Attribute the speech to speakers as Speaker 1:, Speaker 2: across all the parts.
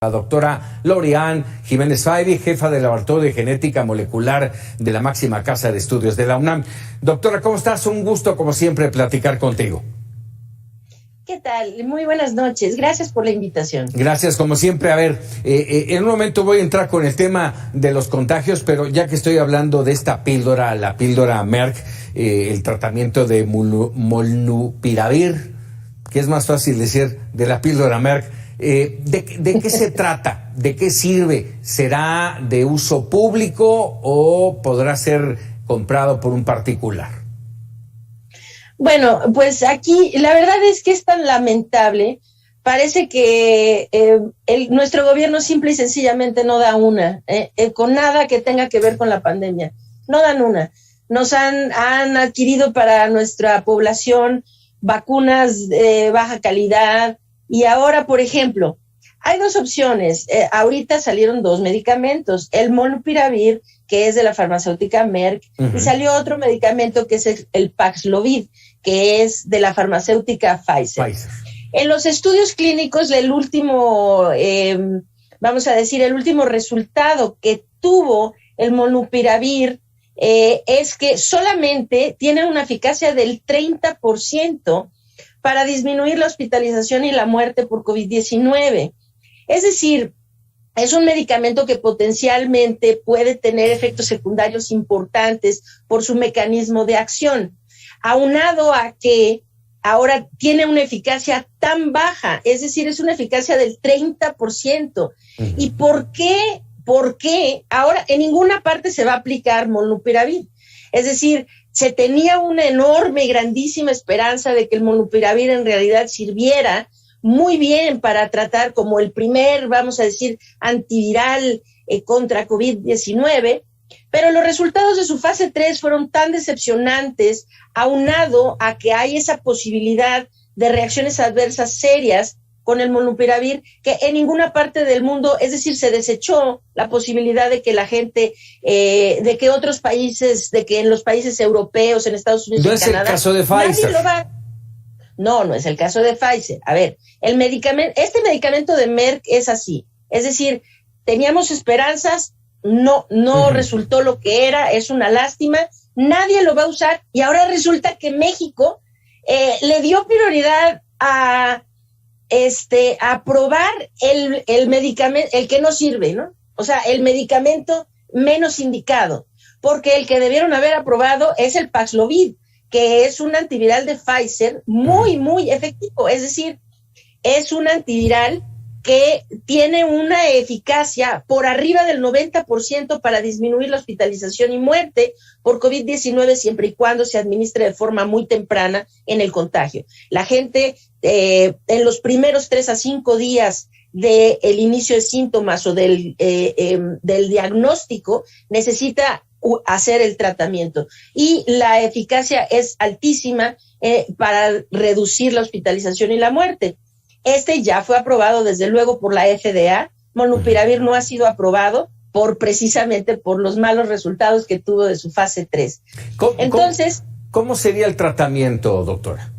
Speaker 1: La doctora Lorian Jiménez Fairy, jefa del Laboratorio de Genética Molecular de la máxima casa de estudios de la UNAM. Doctora, ¿cómo estás? Un gusto, como siempre, platicar contigo.
Speaker 2: ¿Qué tal? Muy buenas noches. Gracias por la invitación.
Speaker 1: Gracias, como siempre. A ver, en un momento voy a entrar con el tema de los contagios, pero ya que estoy hablando de esta píldora, la píldora Merck, el tratamiento de molnupiravir, que es más fácil decir de la píldora Merck, ¿de qué se trata? ¿De qué sirve? ¿Será de uso público o podrá ser comprado por un particular?
Speaker 2: Bueno, pues aquí la verdad es que es tan lamentable. Parece que nuestro gobierno simple y sencillamente no da una, con nada que tenga que ver con la pandemia. No dan una. Nos han adquirido para nuestra población vacunas de baja calidad y ahora, por ejemplo, hay dos opciones. Ahorita salieron dos medicamentos, el molnupiravir, que es de la farmacéutica Merck, y salió otro medicamento que es el Paxlovid, que es de la farmacéutica Pfizer. En los estudios clínicos, el último resultado que tuvo el molnupiravir es que solamente tiene una eficacia del 30% para disminuir la hospitalización y la muerte por COVID-19. Es decir, es un medicamento que potencialmente puede tener efectos secundarios importantes por su mecanismo de acción, aunado a que ahora tiene una eficacia tan baja, es decir, es una eficacia del 30%. ¿Y por qué? Porque ahora en ninguna parte se va a aplicar molnupiravir. Es decir, se tenía una enorme y grandísima esperanza de que el molnupiravir en realidad sirviera muy bien para tratar como el primer, vamos a decir, antiviral contra COVID-19, pero los resultados de su fase 3 fueron tan decepcionantes, aunado a que hay esa posibilidad de reacciones adversas serias con el molnupiravir, que en ninguna parte del mundo, es decir, se desechó la posibilidad de que la gente, de que otros países, de que en los países europeos, en Estados Unidos,
Speaker 1: no
Speaker 2: en
Speaker 1: es
Speaker 2: Canadá,
Speaker 1: el caso de Pfizer.
Speaker 2: No es el caso de Pfizer. A ver, este medicamento de Merck es así. Es decir, teníamos esperanzas, no resultó lo que era, es una lástima, nadie lo va a usar y ahora resulta que México le dio prioridad a probar el medicamento, el que no sirve, ¿no? O sea, el medicamento menos indicado, porque el que debieron haber aprobado es el Paxlovid, que es un antiviral de Pfizer muy, muy efectivo. Es decir, es un antiviral que tiene una eficacia por arriba del 90% para disminuir la hospitalización y muerte por COVID-19 siempre y cuando se administre de forma muy temprana en el contagio. La gente en los primeros 3 a 5 días del inicio de síntomas o del diagnóstico necesita hacer el tratamiento y la eficacia es altísima para reducir la hospitalización y la muerte. Este ya fue aprobado desde luego por la FDA. Molnupiravir no ha sido aprobado precisamente por los malos resultados que tuvo de su fase 3. Entonces,
Speaker 1: ¿cómo sería el tratamiento, doctora?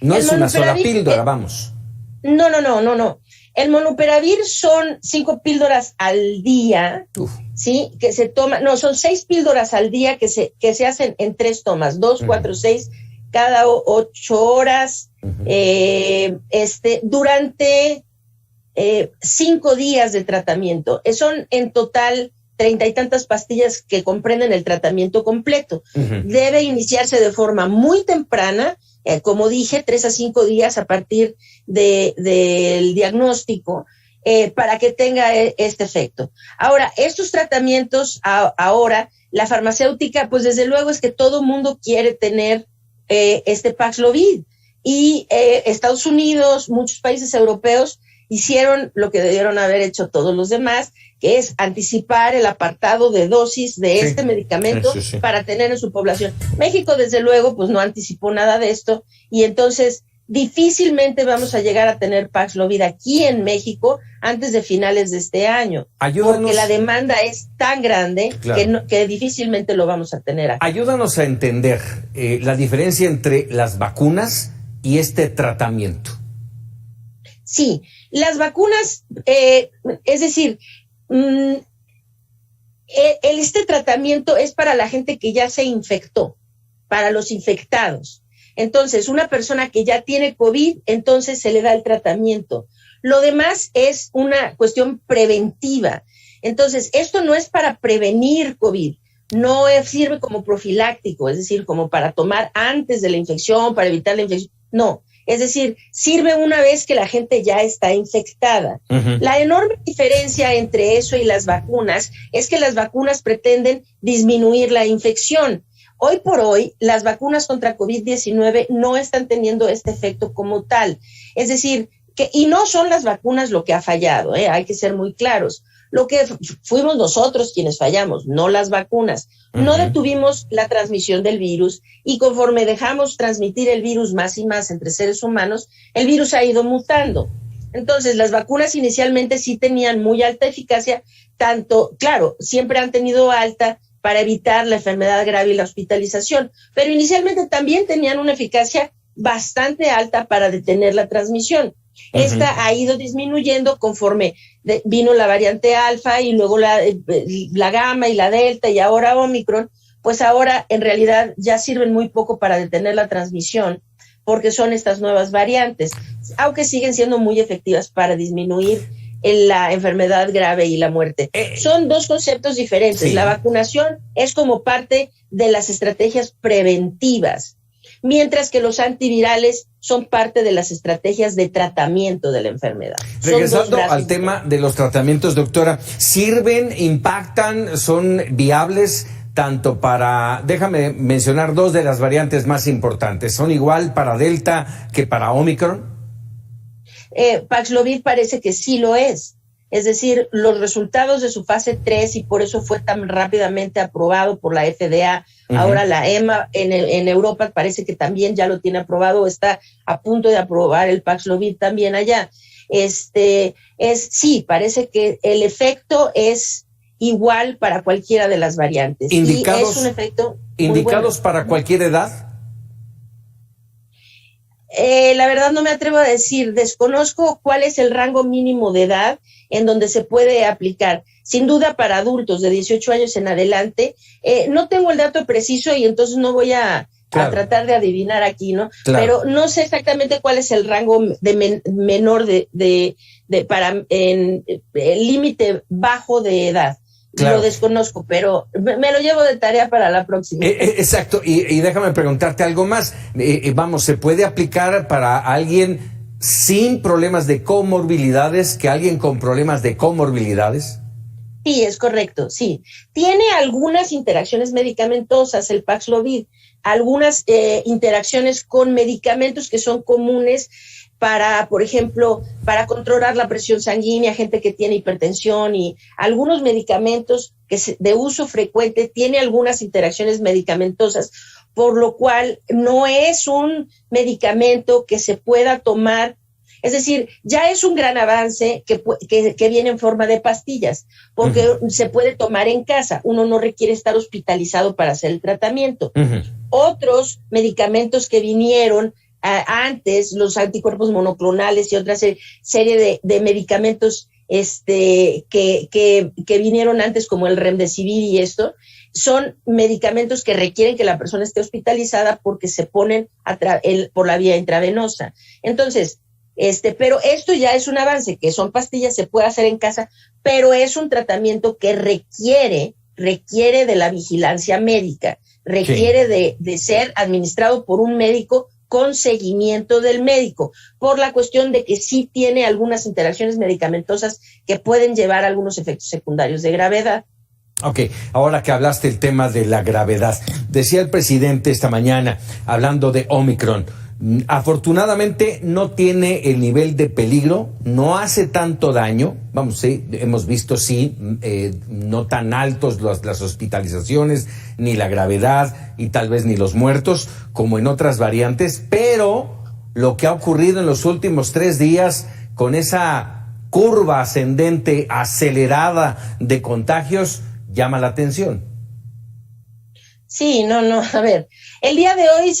Speaker 1: No es una sola píldora, vamos. No.
Speaker 2: El molnupiravir son 5 píldoras al día, ¿sí? Que se toman, son 6 píldoras al día que se hacen en 3 tomas, 2, 4, 6, cada 8 horas, durante 5 días de tratamiento. Son en total 30 y tantas pastillas que comprenden el tratamiento completo. Debe iniciarse de forma muy temprana, como dije, 3 a 5 días a partir del diagnóstico, para que tenga este efecto. Ahora, estos tratamientos, ahora, la farmacéutica, pues desde luego es que todo mundo quiere tener este Paxlovid. Y Estados Unidos, muchos países europeos, hicieron lo que debieron haber hecho todos los demás, que es anticipar el apartado de dosis de este medicamento para tener en su población. México, desde luego, pues no anticipó nada de esto, y entonces difícilmente vamos a llegar a tener Paxlovid aquí en México antes de finales de este año. Ayúdanos, porque la demanda es tan grande que difícilmente lo vamos a tener aquí.
Speaker 1: Ayúdanos a entender la diferencia entre las vacunas y este tratamiento.
Speaker 2: Sí, Las vacunas, es decir, este tratamiento es para la gente que ya se infectó, para los infectados. Entonces, una persona que ya tiene COVID, entonces se le da el tratamiento. Lo demás es una cuestión preventiva. Entonces, esto no es para prevenir COVID, no sirve como profiláctico, es decir, como para tomar antes de la infección, para evitar la infección. No, es decir, sirve una vez que la gente ya está infectada. Uh-huh. La enorme diferencia entre eso y las vacunas es que las vacunas pretenden disminuir la infección. Hoy por hoy, las vacunas contra COVID-19 no están teniendo este efecto como tal. Es decir, y no son las vacunas lo que ha fallado, hay que ser muy claros. Lo que fuimos nosotros quienes fallamos, no las vacunas. Uh-huh. No detuvimos la transmisión del virus y conforme dejamos transmitir el virus más y más entre seres humanos, el virus ha ido mutando. Entonces, las vacunas inicialmente sí tenían muy alta eficacia, tanto, claro, siempre han tenido alta para evitar la enfermedad grave y la hospitalización, pero inicialmente también tenían una eficacia bastante alta para detener la transmisión. Uh-huh. Esta ha ido disminuyendo conforme vino la variante alfa y luego la gamma y la delta y ahora Omicron, pues ahora en realidad ya sirven muy poco para detener la transmisión porque son estas nuevas variantes, aunque siguen siendo muy efectivas para disminuir la enfermedad grave y la muerte. Son dos conceptos diferentes. Sí. La vacunación es como parte de las estrategias preventivas, mientras que los antivirales son parte de las estrategias de tratamiento de la enfermedad.
Speaker 1: Regresando al tema de los tratamientos, doctora, ¿sirven, impactan, son viables tanto para, déjame mencionar dos de las variantes más importantes, ¿son igual para Delta que para Omicron?
Speaker 2: Paxlovid parece que sí lo es. Es decir, los resultados de su fase 3 y por eso fue tan rápidamente aprobado por la FDA. Uh-huh. Ahora la EMA en Europa parece que también ya lo tiene aprobado, está a punto de aprobar el Paxlovid también allá. Sí, parece que el efecto es igual para cualquiera de las variantes.
Speaker 1: ¿Indicados,
Speaker 2: y es un efecto
Speaker 1: indicados bueno para cualquier edad?
Speaker 2: La verdad no me atrevo a decir, desconozco cuál es el rango mínimo de edad en donde se puede aplicar. Sin duda para adultos de 18 años en adelante, no tengo el dato preciso y entonces no voy a tratar de adivinar aquí, ¿no? Claro. Pero no sé exactamente cuál es el rango de menor para el límite bajo de edad. Claro. Lo desconozco, pero me lo llevo de tarea para la próxima.
Speaker 1: Exacto, y déjame preguntarte algo más. ¿Se puede aplicar para alguien sin problemas de comorbilidades que alguien con problemas de comorbilidades?
Speaker 2: Sí, es correcto, sí. Tiene algunas interacciones medicamentosas el Paxlovid, algunas interacciones con medicamentos que son comunes para, por ejemplo, para controlar la presión sanguínea, gente que tiene hipertensión y algunos medicamentos de uso frecuente tiene algunas interacciones medicamentosas, por lo cual no es un medicamento que se pueda tomar. Es decir, ya es un gran avance que viene en forma de pastillas, porque uh-huh. se puede tomar en casa. Uno no requiere estar hospitalizado para hacer el tratamiento. Uh-huh. Otros medicamentos que vinieron antes, los anticuerpos monoclonales y otra serie de medicamentos que vinieron antes, como el Remdesivir y esto, son medicamentos que requieren que la persona esté hospitalizada porque se ponen por la vía intravenosa. Entonces, pero esto ya es un avance, que son pastillas, se puede hacer en casa, pero es un tratamiento que requiere de la vigilancia médica, requiere de ser administrado por un médico con seguimiento del médico, por la cuestión de que sí tiene algunas interacciones medicamentosas que pueden llevar a algunos efectos secundarios de gravedad.
Speaker 1: Ok, ahora que hablaste el tema de la gravedad, decía el presidente esta mañana, hablando de Omicron, afortunadamente no tiene el nivel de peligro, no hace tanto daño, hemos visto no tan altos las hospitalizaciones, ni la gravedad y tal vez ni los muertos como en otras variantes, pero lo que ha ocurrido en los últimos 3 días con esa curva ascendente acelerada de contagios llama la atención.
Speaker 2: Sí, a ver, el día de hoy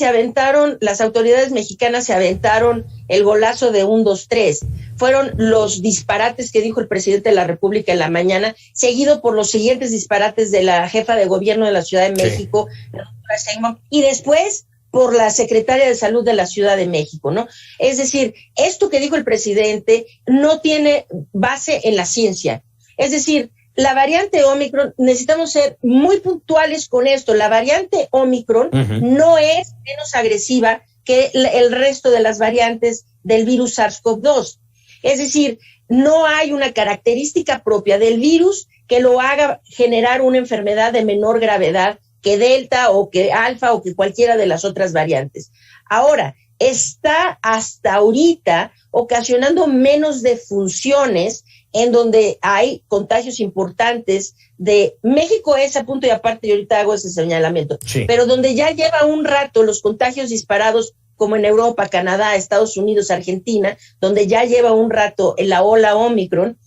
Speaker 2: las autoridades mexicanas se aventaron el golazo de 1, 2, 3, fueron los disparates que dijo el presidente de la República en la mañana, seguido por los siguientes disparates de la jefa de gobierno de la Ciudad de México, la doctora Sheinbaum, y después por la secretaria de Salud de la Ciudad de México, ¿no? Es decir, esto que dijo el presidente no tiene base en la ciencia. Es decir, la variante Omicron, necesitamos ser muy puntuales con esto, la variante Omicron no es menos agresiva que el resto de las variantes del virus SARS-CoV-2. Es decir, no hay una característica propia del virus que lo haga generar una enfermedad de menor gravedad que Delta o que Alfa o que cualquiera de las otras variantes. Ahora, está hasta ahorita ocasionando menos defunciones en donde hay contagios importantes de México es a punto y aparte, y ahorita hago ese señalamiento, sí. Pero donde ya lleva un rato los contagios disparados, como en Europa, Canadá, Estados Unidos, Argentina, donde ya lleva un rato en la ola Omicron,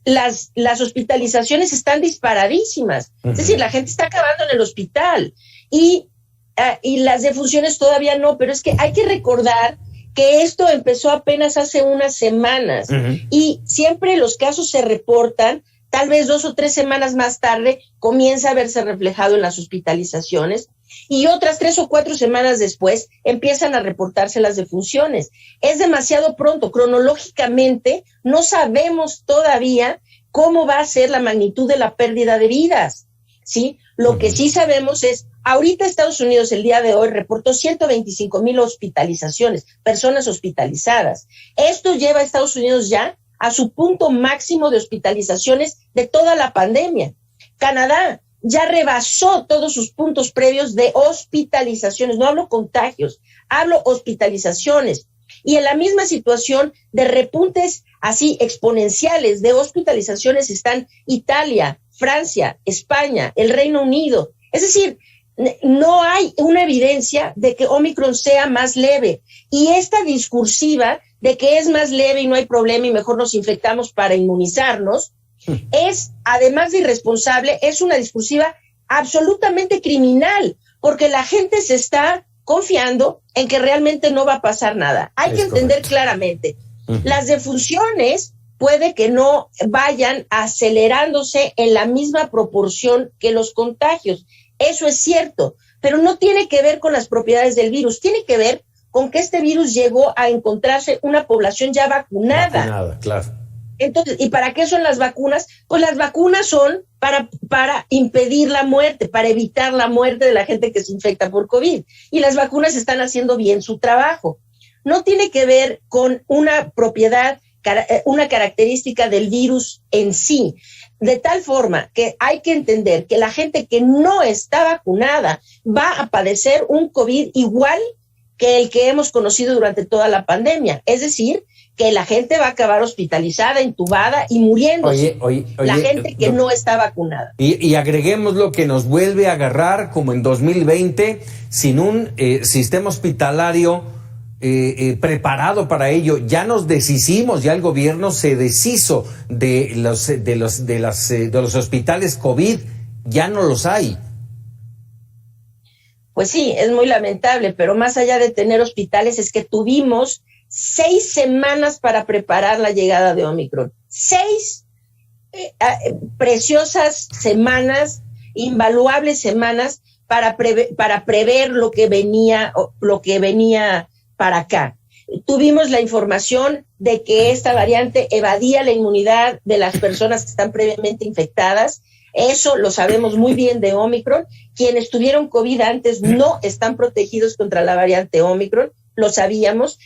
Speaker 2: las hospitalizaciones están disparadísimas. Es decir, la gente está acabando en el hospital y las defunciones todavía no, pero es que hay que recordar que esto empezó apenas hace unas semanas y siempre los casos se reportan, tal vez 2 o 3 semanas más tarde comienza a verse reflejado en las hospitalizaciones y otras 3 o 4 semanas después empiezan a reportarse las defunciones. Es demasiado pronto, cronológicamente no sabemos todavía cómo va a ser la magnitud de la pérdida de vidas, ¿sí? Lo que sí sabemos es, ahorita Estados Unidos el día de hoy reportó 125,000 hospitalizaciones, personas hospitalizadas. Esto lleva a Estados Unidos ya a su punto máximo de hospitalizaciones de toda la pandemia. Canadá ya rebasó todos sus puntos previos de hospitalizaciones, no hablo contagios, hablo hospitalizaciones. Y en la misma situación de repuntes así exponenciales de hospitalizaciones están Italia, Francia, España, el Reino Unido. Es decir, no hay una evidencia de que Omicron sea más leve. Y esta discursiva de que es más leve y no hay problema y mejor nos infectamos para inmunizarnos, es, además de irresponsable, es una discursiva absolutamente criminal, porque la gente se está confiando en que realmente no va a pasar nada. Hay que entender claramente, las defunciones puede que no vayan acelerándose en la misma proporción que los contagios. Eso es cierto, pero no tiene que ver con las propiedades del virus, tiene que ver con que este virus llegó a encontrarse una población ya vacunada. Vacunada, claro. Entonces, ¿y para qué son las vacunas? Pues las vacunas son para impedir la muerte, para evitar la muerte de la gente que se infecta por COVID. Y las vacunas están haciendo bien su trabajo. No tiene que ver con una propiedad, una característica del virus en sí. De tal forma que hay que entender que la gente que no está vacunada va a padecer un COVID igual que el que hemos conocido durante toda la pandemia. Es decir, que la gente va a acabar hospitalizada, intubada y muriéndose. La gente que no está vacunada.
Speaker 1: Y agreguemos lo que nos vuelve a agarrar como en 2020, sin un sistema hospitalario preparado para ello. Ya nos deshicimos, ya el gobierno se deshizo de los hospitales COVID, ya no los hay.
Speaker 2: Pues sí, es muy lamentable, pero más allá de tener hospitales es que tuvimos 6 semanas para preparar la llegada de Omicron. 6 preciosas semanas, invaluables semanas para prever lo que venía para acá. Tuvimos la información de que esta variante evadía la inmunidad de las personas que están previamente infectadas. Eso lo sabemos muy bien de Omicron. Quienes tuvieron COVID antes no están protegidos contra la variante Omicron. Lo sabíamos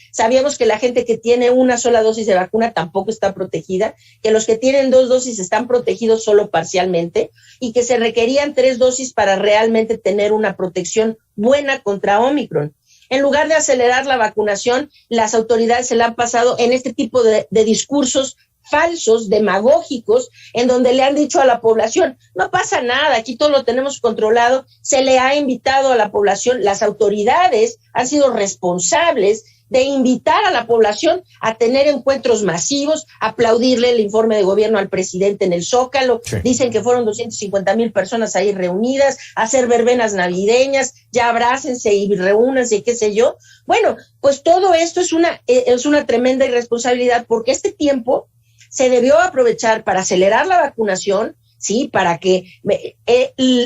Speaker 2: que la gente que tiene una sola dosis de vacuna tampoco está protegida, que los que tienen 2 dosis están protegidos solo parcialmente y que se requerían 3 dosis para realmente tener una protección buena contra Omicron. En lugar de acelerar la vacunación, las autoridades se la han pasado en este tipo de discursos falsos, demagógicos, en donde le han dicho a la población, no pasa nada, aquí todo lo tenemos controlado. Se le ha invitado a la población, las autoridades han sido responsables de invitar a la población a tener encuentros masivos, aplaudirle el informe de gobierno al presidente en el Zócalo. Sí. Dicen que fueron 250,000 personas ahí reunidas, hacer verbenas navideñas, ya abrácense y reúnanse y qué sé yo. Bueno, pues todo esto es una tremenda irresponsabilidad, porque este tiempo se debió aprovechar para acelerar la vacunación, sí, para que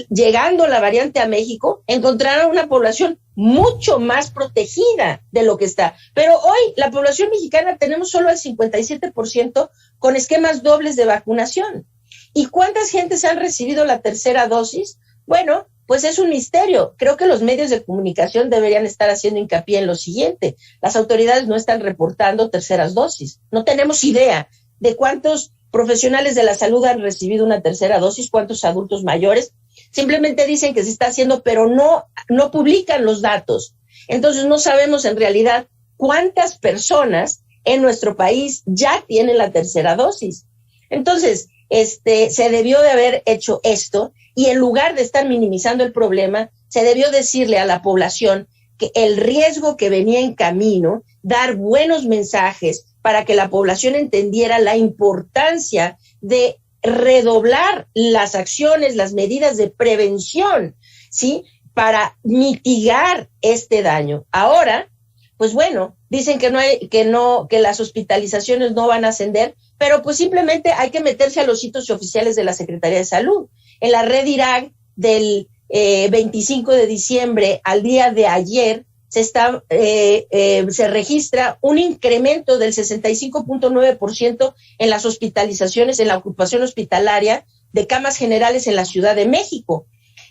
Speaker 2: llegando la variante a México encontrara una población mucho más protegida de lo que está. Pero hoy la población mexicana tenemos solo el 57% con esquemas dobles de vacunación. ¿Y cuántas gentes han recibido la tercera dosis? Bueno, pues es un misterio. Creo que los medios de comunicación deberían estar haciendo hincapié en lo siguiente: las autoridades no están reportando terceras dosis. No tenemos idea de cuántos profesionales de la salud han recibido una tercera dosis, cuántos adultos mayores. Simplemente dicen que se está haciendo, pero no publican los datos. Entonces no sabemos en realidad cuántas personas en nuestro país ya tienen la tercera dosis. Entonces, se debió de haber hecho esto, y en lugar de estar minimizando el problema, se debió decirle a la población que el riesgo que venía en camino, dar buenos mensajes para que la población entendiera la importancia de redoblar las acciones, las medidas de prevención, ¿sí?, para mitigar este daño. Ahora, pues bueno, dicen que las hospitalizaciones no van a ascender, pero pues simplemente hay que meterse a los sitios oficiales de la Secretaría de Salud. En la red IRAG del 25 de diciembre al día de ayer se registra un incremento del 65.9% en las hospitalizaciones, en la ocupación hospitalaria de camas generales en la Ciudad de México.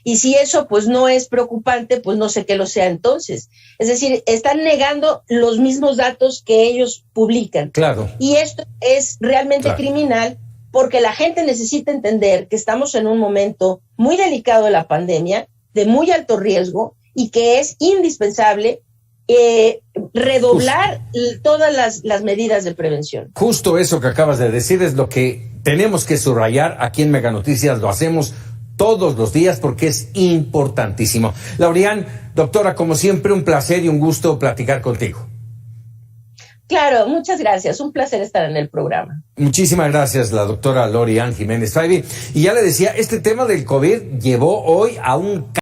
Speaker 2: Y si eso pues no es preocupante, pues no sé qué lo sea entonces. Es decir, están negando los mismos datos que ellos publican.
Speaker 1: Claro.
Speaker 2: Y esto es realmente criminal, porque la gente necesita entender que estamos en un momento muy delicado de la pandemia, de muy alto riesgo, y que es indispensable redoblar todas las medidas de prevención.
Speaker 1: Justo eso que acabas de decir es lo que tenemos que subrayar aquí en Mega Noticias. Lo hacemos todos los días porque es importantísimo. Laurian, doctora, como siempre, un placer y un gusto platicar contigo.
Speaker 2: Claro, muchas gracias. Un placer estar en el programa.
Speaker 1: Muchísimas gracias, la doctora Laurian Jiménez Faibi. Y ya le decía, este tema del COVID llevó hoy a un